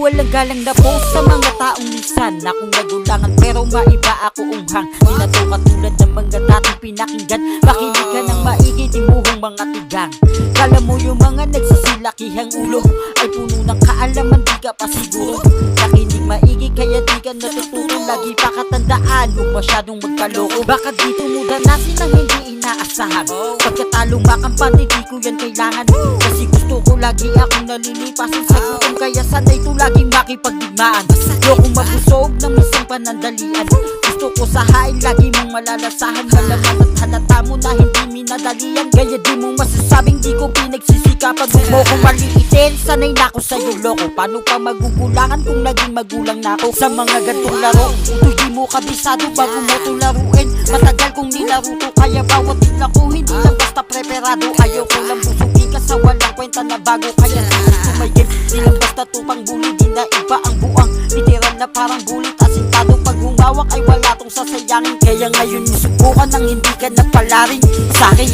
walang galang na po sa mga taong minsan akong nagulangan pero maiba ako unghang. Di na to katulad ng mga dating pinakinggan. Makinig ka ng maigi, di muhong mga tigang. Kala mo yung mga nagsisilakihang ulo ay puno ng kaalaman, di ka pa siguro. Nakinig maigi kaya di ka natututo. Lagi pa katandaan, huwag masyadong magkaloko. Baka dito muda natin ang hindi inaasahan. Pagkatalo makampante, di ko yan kailangan. Kasi gusto ko lagi akong nalilipasan sa gutom. Kaya sanay to laging makipagdigmaan. Ayokong mabusog ng isang panandalian. Gusto ko sa hain, lagi mong malalasahan. Malaman at halata mo na hindi minadalian. Kaya di mo masasabing di ko pinagsisikapan. Huwag mo kong maliitin, sanay na ako sa'yo loko. Paano pa magugulangan kung naging magulang na ako? Sa mga gantong laro, ito'y di mo kabisado bago mo to laruin. Matagal kong nilaro to, kaya bawat tila ko hindi lang basta preparado. Ayaw ko lang busugin ka sa walang kwenta na bago. Kaya gusto may game, di lang basta tupang buli. Di na iba ang buang, literal na parang bulit. Asintado pag humawak ay wala tong sasayangin. Kaya ngayon subukan nang hindi ka napalarin sa'kin.